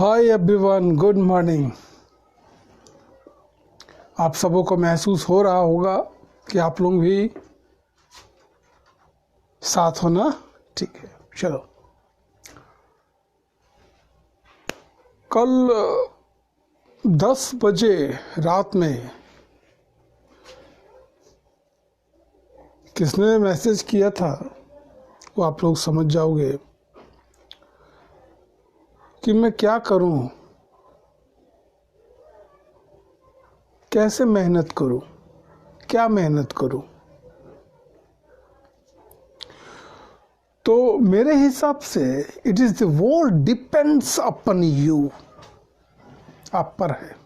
Hi everyone, good morning. आप सबों को महसूस हो रहा होगा कि आप लोग भी साथ होना ठीक है। चलो, कल 10 बजे रात में किसने मैसेज किया था वो आप लोग समझ जाओगे कि मैं क्या करूं, कैसे मेहनत करूं, क्या मेहनत करूं। तो मेरे हिसाब से it is the world depends upon you, आप पर है।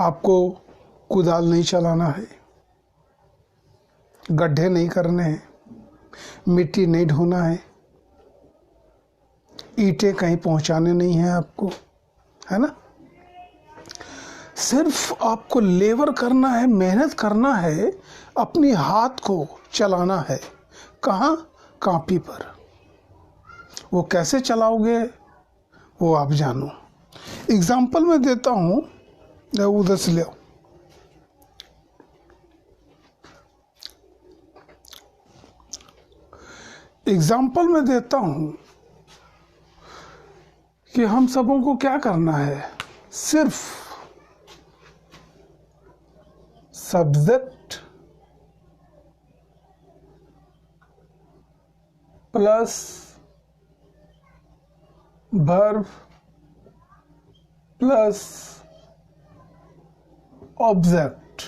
आपको कुदाल नहीं चलाना है, गड्ढे नहीं करने हैं, मिट्टी नहीं ढोना है, ईंटें कहीं पहुंचाने नहीं है आपको, है ना। सिर्फ आपको लेबर करना है, मेहनत करना है, अपनी हाथ को चलाना है। कहाँ? कॉपी पर। वो कैसे चलाओगे वो आप जानो। एग्जाम्पल मैं देता हूँ, उधर से ले। एग्जाम्पल मैं देता हूँ कि हम सबों को क्या करना है। सिर्फ subject plus verb plus object,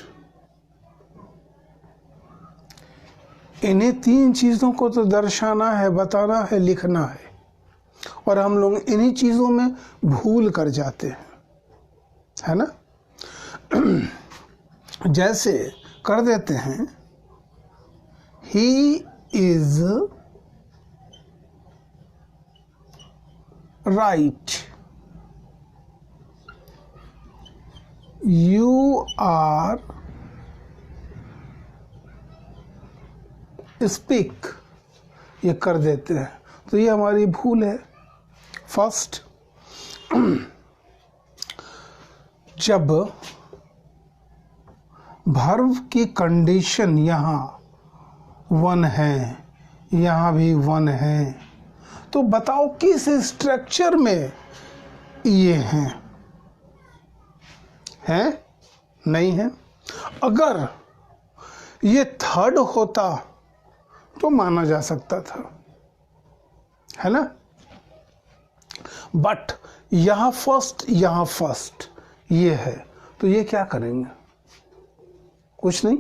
इन्हीं 3 चीजों को तो दर्शाना है, बताना है, लिखना है। और हम लोग इन्हीं चीजों में भूल कर जाते हैं, है ना। जैसे कर देते हैं, he is right, you are speak, ये कर देते हैं। तो ये हमारी भूल है। फर्स्ट, जब वर्ब की कंडीशन यहाँ 1 है, यहाँ भी 1 है, तो बताओ किस स्ट्रक्चर में ये हैं? नहीं है। अगर ये थर्ड होता तो माना जा सकता था, है ना। बट यहाँ फर्स्ट ये है, तो ये क्या करेंगे? कुछ नहीं।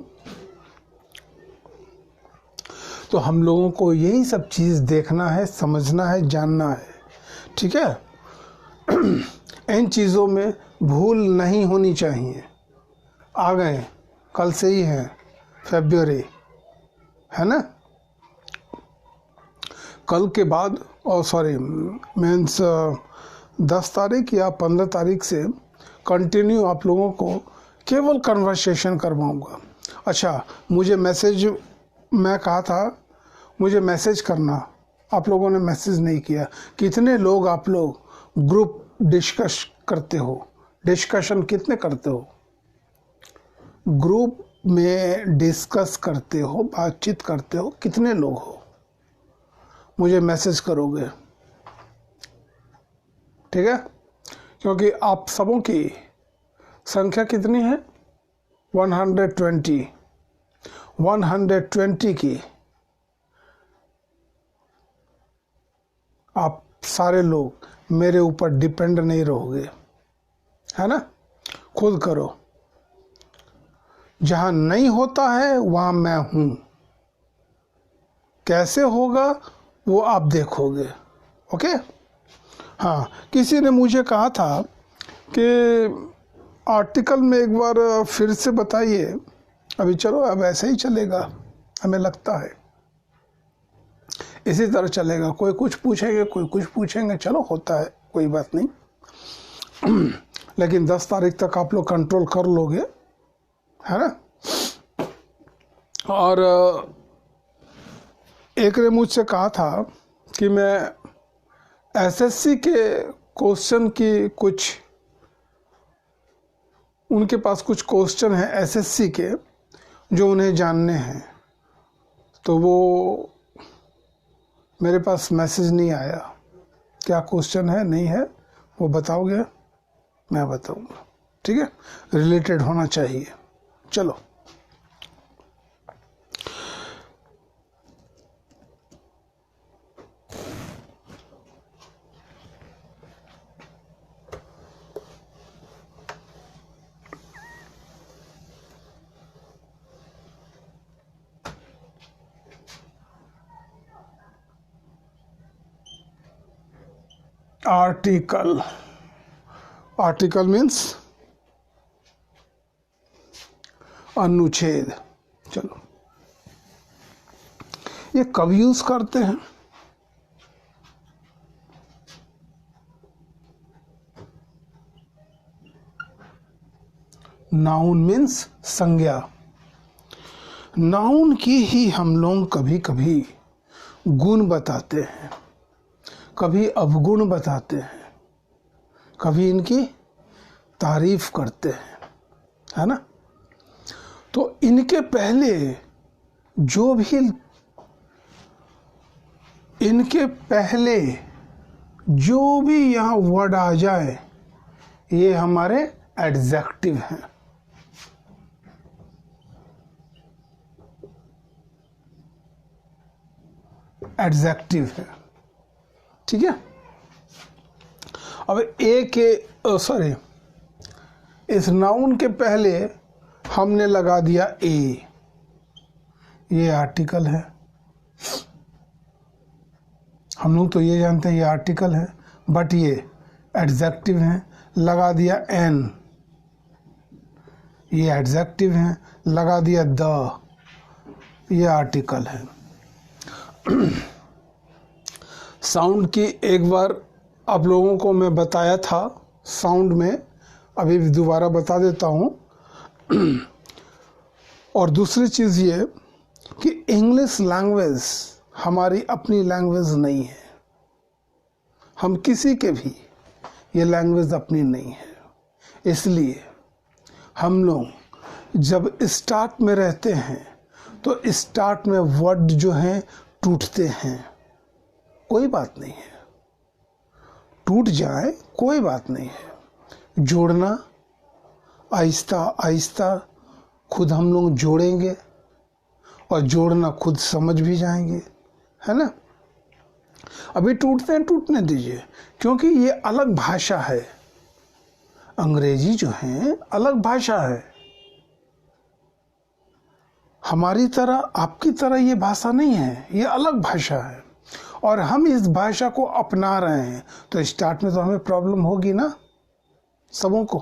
तो हम लोगों को यही सब चीज देखना है, समझना है, जानना है, ठीक है। इन चीजों में भूल नहीं होनी चाहिए। आ गए, कल से ही है फरवरी, है ना। कल के बाद, और सॉरी मीन्स 10 तारीख या 15 तारीख से कंटिन्यू आप लोगों को केवल कन्वर्सेशन करवाऊंगा। अच्छा, मुझे मैसेज, मैं कहा था मुझे मैसेज करना, आप लोगों ने मैसेज नहीं किया। कितने लोग आप लोग ग्रुप डिस्कस करते हो? डिस्कशन कितने करते हो? ग्रुप में डिस्कस करते हो, बातचीत करते हो, कितने लोग हो? मुझे मैसेज करोगे, ठीक है। क्योंकि आप सबों की संख्या कितनी है? 120 की। आप सारे लोग मेरे ऊपर डिपेंड नहीं रहोगे, है ना। खुद करो। जहां नहीं होता है वहां मैं हूं। कैसे होगा वो आप देखोगे, ओके। हाँ, किसी ने मुझे कहा था कि आर्टिकल में एक बार फिर से बताइए। अभी चलो, अब ऐसे ही चलेगा, हमें लगता है इसी तरह चलेगा। कोई कुछ पूछेंगे, कोई कुछ पूछेंगे, चलो होता है, कोई बात नहीं। लेकिन 10 तारीख तक आप लोग कंट्रोल कर लोगे, है ना। और एक ने मुझसे कहा था कि मैं एसएससी के क्वेश्चन की कुछ, उनके पास कुछ क्वेश्चन है एसएससी के जो उन्हें जानने हैं, तो वो मेरे पास मैसेज नहीं आया, क्या क्वेश्चन है नहीं है वो बताओगे, मैं बताऊंगा, ठीक है, रिलेटेड होना चाहिए। चलो, आर्टिकल, आर्टिकल मीन्स अनुच्छेद। चलो, ये कब यूज करते हैं? नाउन मीन्स संज्ञा। नाउन की ही हम लोग कभी कभी गुण बताते हैं, कभी अवगुण बताते हैं, कभी इनकी तारीफ करते हैं, है ना। तो इनके पहले जो भी, इनके पहले जो भी यहाँ वर्ड आ जाए ये हमारे एडजेक्टिव हैं। एडजेक्टिव है, ठीक है। अब ए के सॉरी, इस नाउन के पहले हमने लगा दिया ए, ये आर्टिकल है। हम लोग तो ये जानते हैं ये आर्टिकल है, बट ये एडजेक्टिव है। लगा दिया एन, ये एडजेक्टिव है। लगा दिया द, ये आर्टिकल है। साउंड की एक बार आप लोगों को मैं बताया था साउंड में, अभी भी दोबारा बता देता हूँ। और दूसरी चीज़ ये कि इंग्लिश लैंग्वेज हमारी अपनी लैंग्वेज नहीं है, हम किसी के भी ये लैंग्वेज अपनी नहीं है। इसलिए हम लोग जब स्टार्ट में रहते हैं तो स्टार्ट में वर्ड जो हैं टूटते हैं, कोई बात नहीं है, टूट जाए कोई बात नहीं है। जोड़ना आहिस्ता आहिस्ता खुद हम लोग जोड़ेंगे और जोड़ना खुद समझ भी जाएंगे, है ना। अभी टूटते हैं, टूटने दीजिए, क्योंकि ये अलग भाषा है। अंग्रेजी जो है अलग भाषा है, हमारी तरह आपकी तरह ये भाषा नहीं है, ये अलग भाषा है। और हम इस भाषा को अपना रहे हैं तो स्टार्ट में तो हमें प्रॉब्लम होगी ना, सबों को,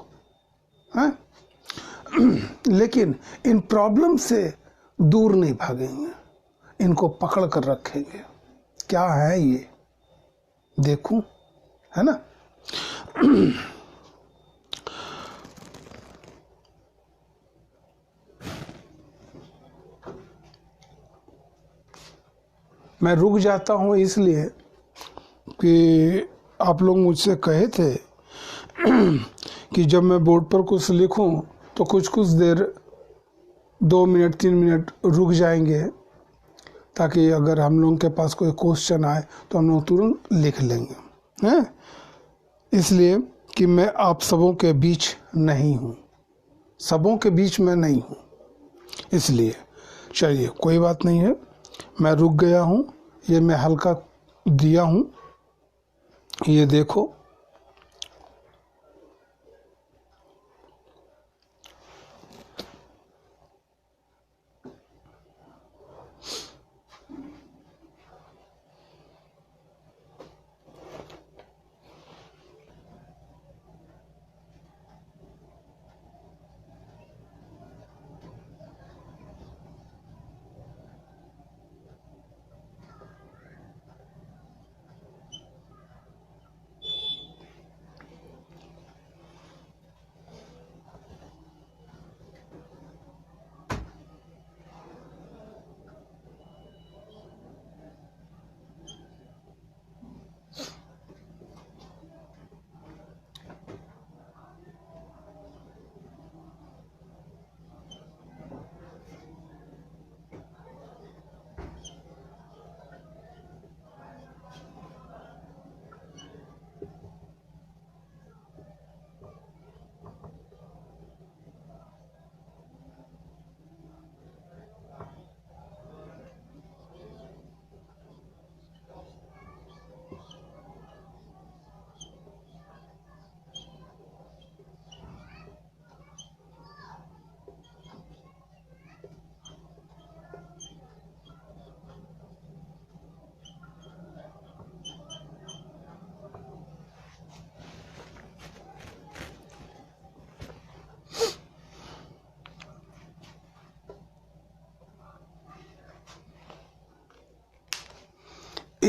हैं? लेकिन इन प्रॉब्लम से दूर नहीं भागेंगे, इनको पकड़ कर रखेंगे। क्या है ये देखूं, है ना। मैं रुक जाता हूँ इसलिए कि आप लोग मुझसे कहे थे कि जब मैं बोर्ड पर कुछ लिखूं तो कुछ कुछ देर 2 मिनट 3 मिनट रुक जाएंगे, ताकि अगर हम लोगों के पास कोई क्वेश्चन आए तो हम लोग तुरंत लिख लेंगे, हैं। इसलिए कि मैं आप सबों के बीच नहीं हूँ, सबों के बीच में नहीं हूँ, इसलिए चलिए कोई बात नहीं है, मैं रुक गया हूँ। ये मैं हल्का दिया हूँ, ये देखो।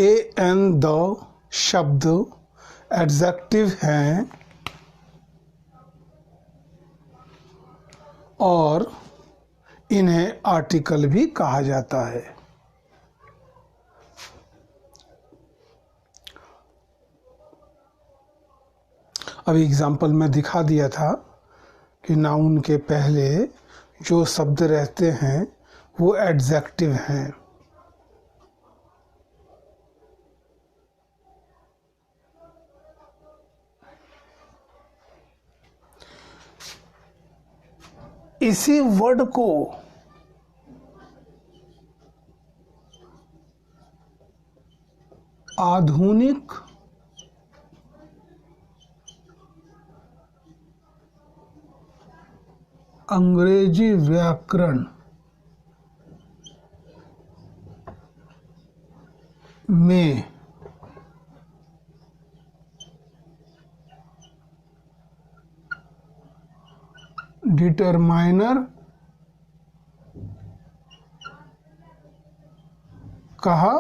एन द शब्द एडजेक्टिव हैं और इन्हें आर्टिकल भी कहा जाता है। अभी एग्जाम्पल में दिखा दिया था कि नाउन के पहले जो शब्द रहते हैं वो एडजेक्टिव हैं। इसी वर्ड को आधुनिक अंग्रेजी व्याकरण में डिटरमाइनर कहा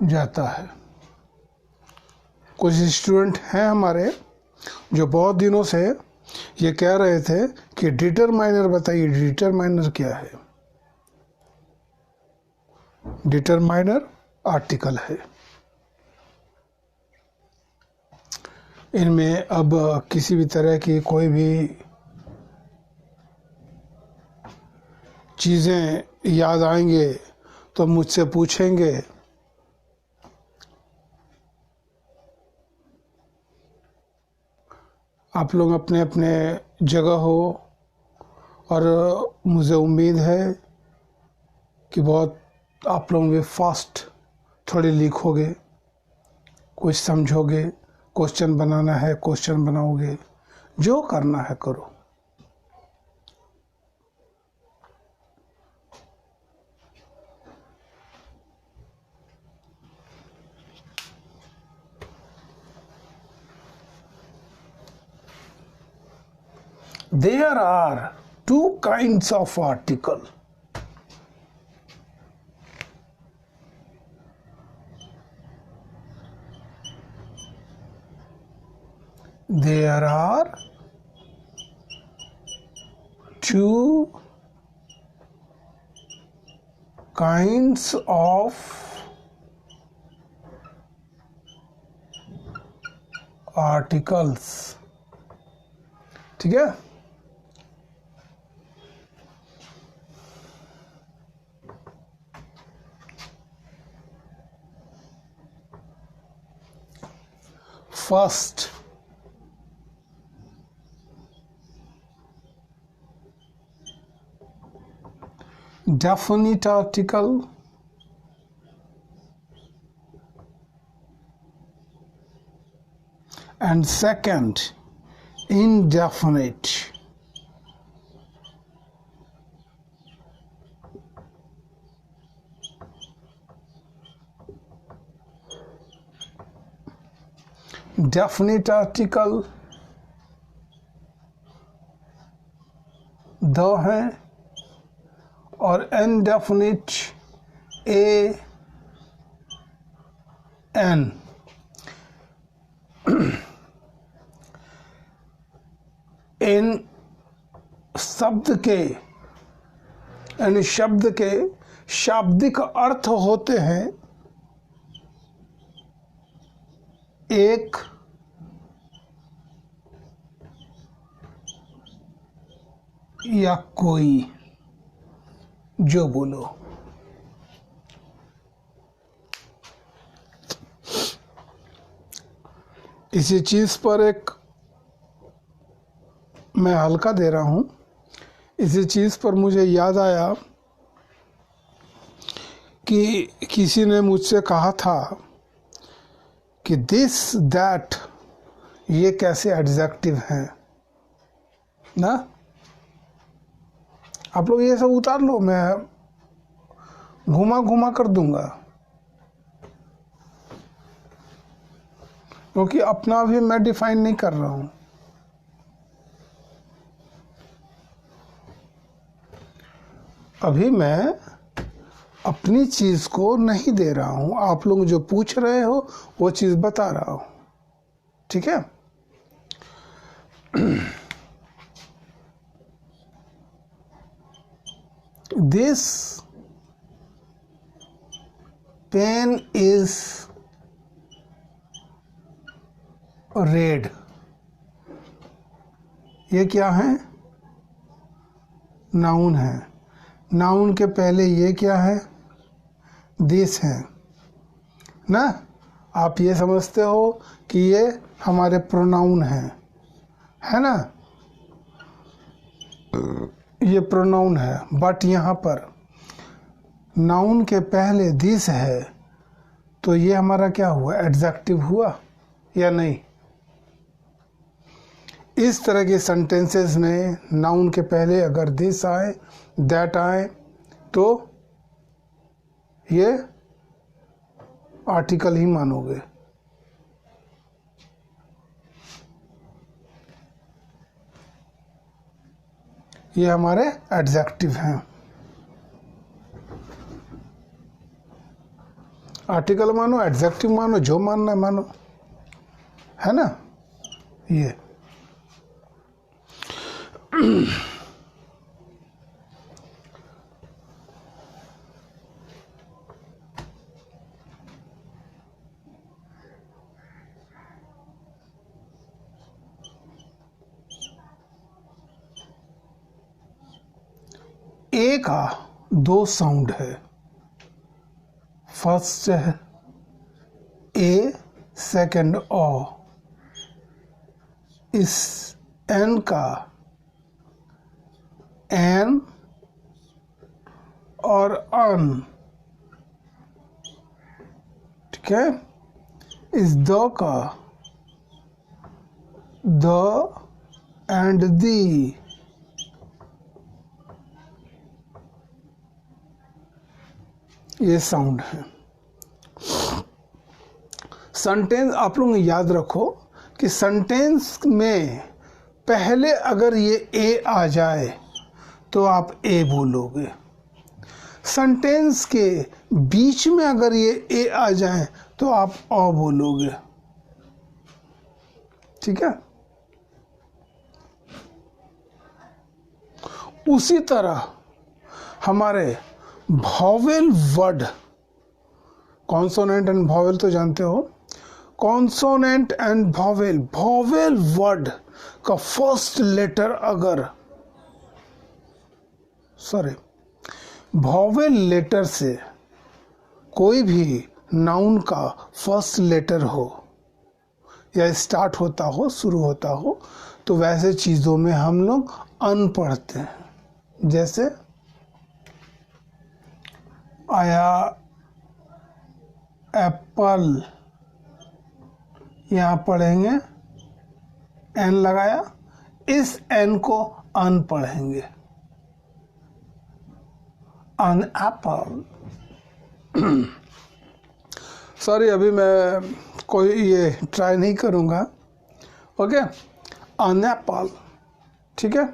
जाता है। कुछ स्टूडेंट हैं हमारे जो बहुत दिनों से ये कह रहे थे कि डिटरमाइनर बताइए, डिटरमाइनर क्या है। डिटरमाइनर आर्टिकल है। इनमें अब किसी भी तरह की कोई भी चीज़ें याद आएंगे तो मुझसे पूछेंगे। आप लोग अपने अपने जगह हो और मुझे उम्मीद है कि बहुत आप लोग भी फास्ट थोड़े लिखोगे, कुछ समझोगे, क्वेश्चन बनाना है क्वेश्चन बनाओगे, जो करना है करो। There are two kinds of article. There are two kinds of articles. ठीक है। First, definite article, and second, indefinite. Definite article the है और indefinite ए एन। इन शब्द के यानी शब्द के शाब्दिक अर्थ होते हैं एक या कोई, जो बोलो। इसी चीज पर एक मैं हल्का दे रहा हूं। इसी चीज पर मुझे याद आया कि किसी ने मुझसे कहा था कि दिस दैट ये कैसे एडजेक्टिव हैं ना। आप लोग ये सब उतार लो, मैं घुमा घुमा कर दूंगा, क्योंकि अपना भी मैं डिफाइन नहीं कर रहा हूं। अभी मैं अपनी चीज को नहीं दे रहा हूं, आप लोग जो पूछ रहे हो वो चीज बता रहा हूं, ठीक है। This pen is red. ये क्या है? नाउन है। नाउन के पहले ये क्या है? दिस है ना। आप ये समझते हो कि ये हमारे प्रोनाउन है ना, ये प्रोनाउन है। बट यहाँ पर नाउन के पहले दिस है, तो ये हमारा क्या हुआ? एडजेक्टिव हुआ या नहीं? इस तरह के सेंटेंसेस में नाउन के पहले अगर दिस आए, दैट आए, तो ये आर्टिकल ही मानोगे। ये हमारे एडजेक्टिव हैं। आर्टिकल मानो, एडजेक्टिव मानो, जो मानना है मानो, है ना। ये ए का दो साउंड है। फर्स्ट है ए, सेकंड ओ। इस एन का एन और अन, ठीक है। इस द का द एंड दी। ये साउंड है। सेंटेंस आप लोग याद रखो कि सेंटेंस में पहले अगर ये ए आ जाए तो आप ए बोलोगे। सेंटेंस के बीच में अगर ये ए आ जाए तो आप ओ बोलोगे, ठीक है। उसी तरह हमारे vowel word, consonant and vowel तो जानते हो। Consonant and vowel, vowel word का फर्स्ट लेटर अगर वॉवेल लेटर से कोई भी नाउन का फर्स्ट लेटर हो या स्टार्ट होता हो, शुरू होता हो, तो वैसे चीज़ों में हम लोग अन पढ़ते हैं। जैसे आया एप्पल, यहाँ पढ़ेंगे एन लगाया, इस एन को अन पढ़ेंगे, अन एप्पल। सॉरी, अभी मैं कोई ये ट्राई नहीं करूँगा, ओके। अन एप्पल, ठीक है।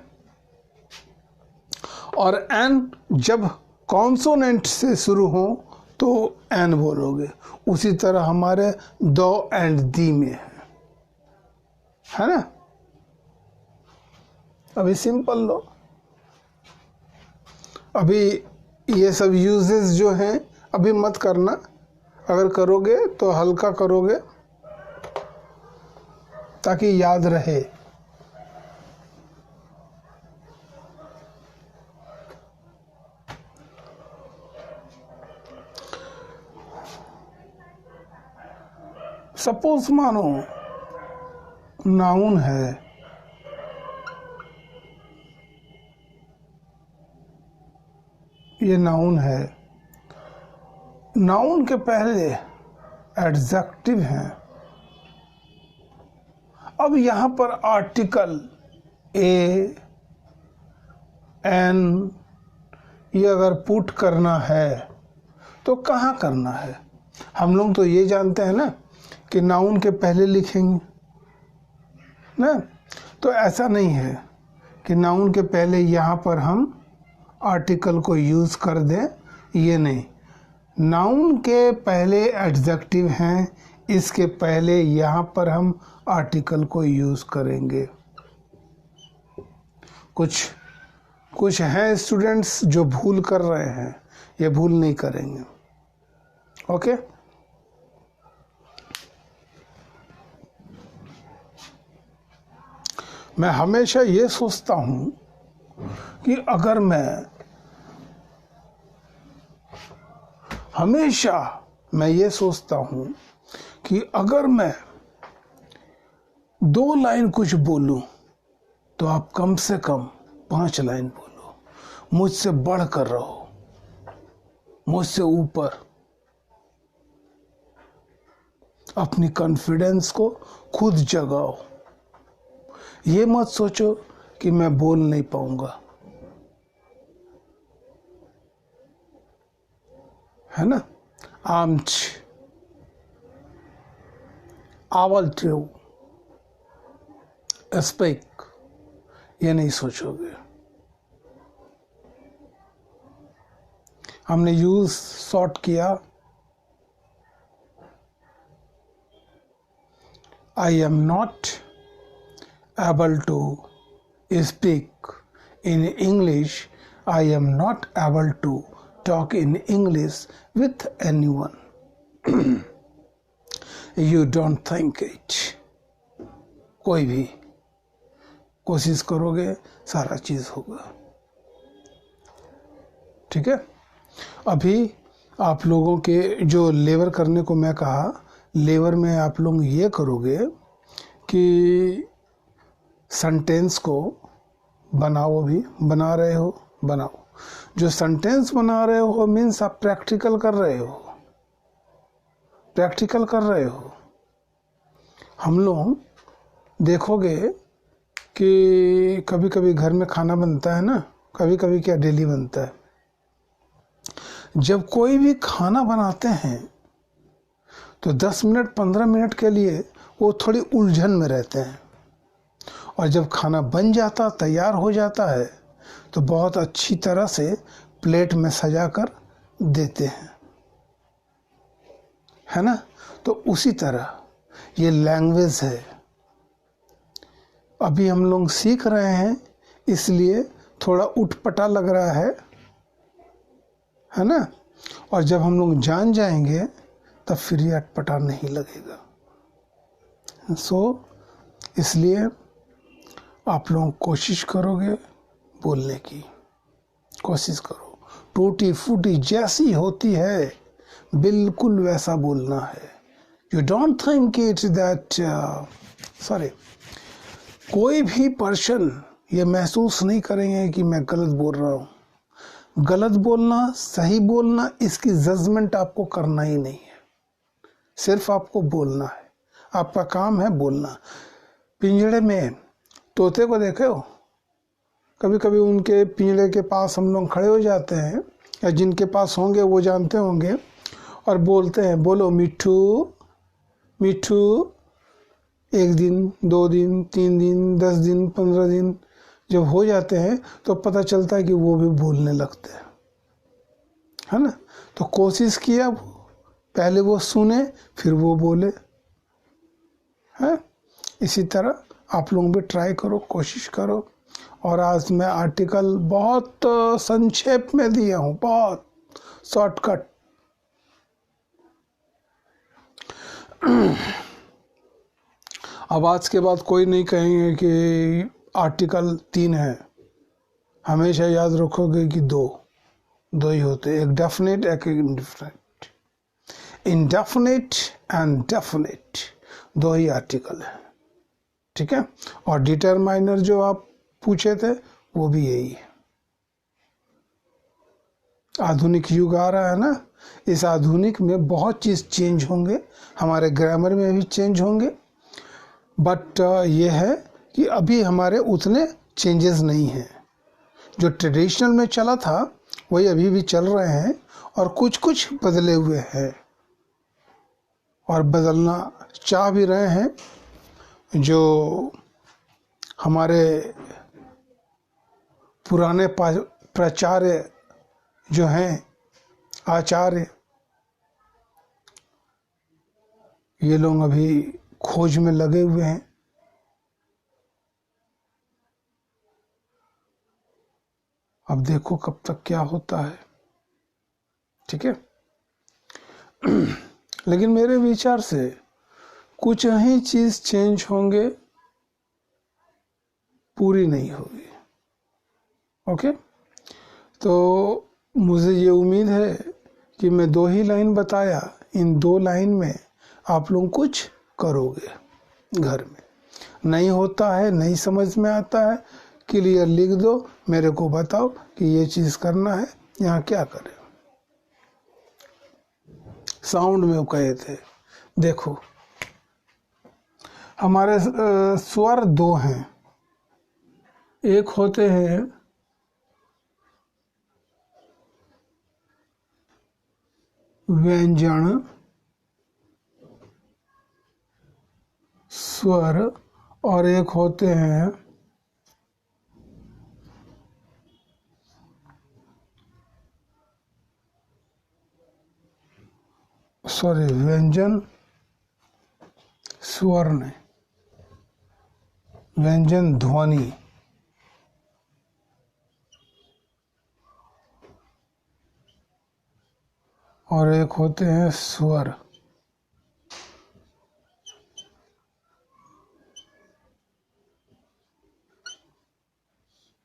और एन जब कॉन्सोनेंट से शुरू हो तो एन बोलोगे। उसी तरह हमारे दो एंड दी में है ना। अभी सिंपल लो, अभी ये सब यूजेस जो हैं अभी मत करना। अगर करोगे तो हल्का करोगे ताकि याद रहे। सपोज मानो नाउन है, ये नाउन है, नाउन के पहले एडजेक्टिव हैं। अब यहां पर आर्टिकल ए, एन ये अगर पुट करना है तो कहाँ करना है? हम लोग तो ये जानते हैं ना कि नाउन के पहले लिखेंगे ना। तो ऐसा नहीं है कि नाउन के पहले यहाँ पर हम आर्टिकल को यूज़ कर दें, ये नहीं। नाउन के पहले एडजेक्टिव हैं, इसके पहले यहाँ पर हम आर्टिकल को यूज़ करेंगे। कुछ हैं स्टूडेंट्स जो भूल कर रहे हैं, ये भूल नहीं करेंगे। ओके, मैं हमेशा ये सोचता हूँ कि अगर मैं ये सोचता हूँ कि अगर मैं 2 लाइन कुछ बोलूं तो आप कम से कम 5 लाइन बोलो, मुझसे बढ़कर रहो, मुझसे ऊपर। अपनी कॉन्फिडेंस को खुद जगाओ, ये मत सोचो कि मैं बोल नहीं पाऊंगा, है ना। आवल ट्रू स्पीक, ये नहीं सोचोगे। हमने यूज शॉर्ट किया, I am not able to speak in English, I am not able to talk in English with anyone. You don't think it. कोई भी कोशिश करोगे सारा चीज होगा, ठीक है। अभी आप लोगों के जो लेबर करने को मैं कहा, लेबर में आप लोग ये करोगे कि सेंटेंस को बनाओ, अभी बना रहे हो, बनाओ। जो सेंटेंस बना रहे हो मीन्स आप प्रैक्टिकल कर रहे हो। हम लोग देखोगे कि कभी कभी घर में खाना बनता है ना, कभी कभी क्या डेली बनता है। जब कोई भी खाना बनाते हैं तो 10 मिनट 15 मिनट के लिए वो थोड़ी उलझन में रहते हैं, और जब खाना बन जाता, तैयार हो जाता है, तो बहुत अच्छी तरह से प्लेट में सजा कर देते हैं, है ना। तो उसी तरह ये लैंग्वेज है। अभी हम लोग सीख रहे हैं, इसलिए थोड़ा उटपटा लग रहा है ना। और जब हम लोग जान जाएंगे तब फिर ये अटपटा नहीं लगेगा। इसलिए आप लोग कोशिश करोगे, बोलने की कोशिश करो। टूटी फूटी जैसी होती है बिल्कुल वैसा बोलना है। You don't think it that कोई भी पर्सन ये महसूस नहीं करेंगे कि मैं गलत बोल रहा हूँ। गलत बोलना, सही बोलना, इसकी जजमेंट आपको करना ही नहीं है, सिर्फ आपको बोलना है। आपका काम है बोलना। पिंजड़े में तोते को देखे हो, कभी कभी उनके पिंजड़े के पास हम लोग खड़े हो जाते हैं, या जिनके पास होंगे वो जानते होंगे, और बोलते हैं, बोलो मिठू मिठू। 1 दिन 2 दिन 3 दिन 10 दिन 15 दिन जब हो जाते हैं तो पता चलता है कि वो भी बोलने लगते हैं, है ना। तो कोशिश किया, पहले वो सुने फिर वो बोले, है। इसी तरह आप लोग भी ट्राई करो, कोशिश करो। और आज मैं आर्टिकल बहुत संक्षेप में दिया हूँ, बहुत शॉर्टकट। अब आज के बाद कोई नहीं कहेंगे कि आर्टिकल 3 है। हमेशा याद रखोगे कि दो ही होते, एक डेफिनेट एक indefinite. Indefinite and definite 2 he article है, ठीक है। और डिटरमाइनर जो आप पूछे थे वो भी यही है। आधुनिक युग आ रहा है ना, इस आधुनिक में बहुत चीज चेंज होंगे, हमारे ग्रामर में भी चेंज होंगे। बट ये है कि अभी हमारे उतने चेंजेस नहीं हैं। जो ट्रेडिशनल में चला था वही अभी भी चल रहे हैं, और कुछ बदले हुए हैं, और बदलना चाह भी रहे हैं। जो हमारे पुराने प्राचार्य जो हैं, आचार्य, ये लोग अभी खोज में लगे हुए हैं। अब देखो कब तक क्या होता है, ठीक है। लेकिन मेरे विचार से कुछ ही चीज चेंज होंगे, पूरी नहीं होगी। ओके, तो मुझे ये उम्मीद है कि मैं 2 ही लाइन बताया, इन 2 लाइन में आप लोग कुछ करोगे घर में। नहीं होता है, नहीं समझ में आता है, क्लियर लिख दो, मेरे को बताओ कि ये चीज करना है, यहाँ क्या करें। साउंड में वो कहे थे, देखो हमारे स्वर 2 हैं। एक होते हैं व्यंजन स्वर और एक होते हैं व्यंजन स्वर नहीं, व्यंजन ध्वनि। और एक होते हैं स्वर।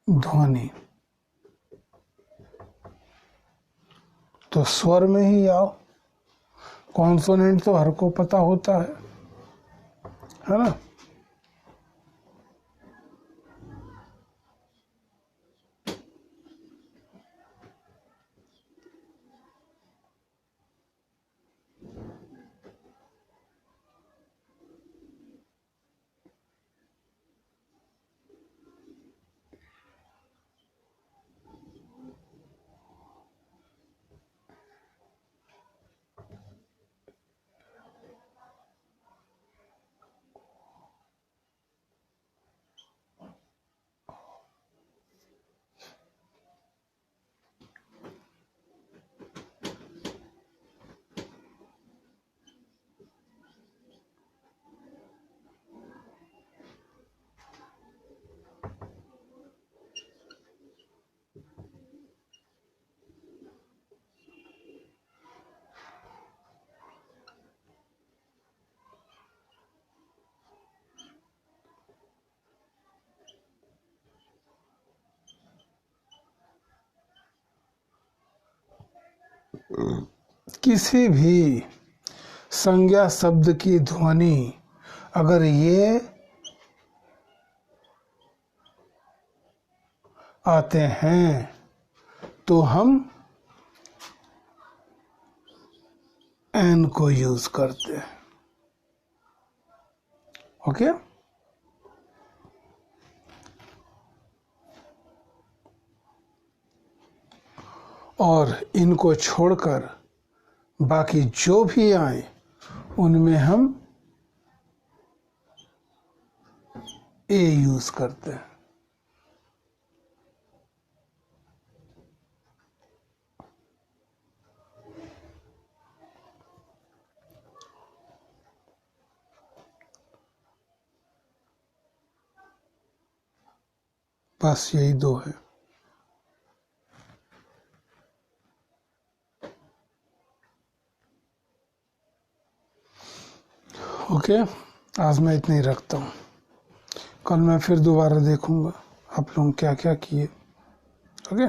ध्वनि। तो स्वर में ही आओ, कॉन्सोनेंट तो हर को पता होता है ना। किसी भी संज्ञा शब्द की ध्वनि अगर ये आते हैं तो हम एन को यूज करते हैं। ओके, और इनको छोड़कर बाकी जो भी आए उनमें हम ए यूज करते हैं। बस यही 2 है। ओके, आज मैं इतना ही रखता हूँ। कल मैं फिर दोबारा देखूंगा आप लोग क्या क्या किए। ओके।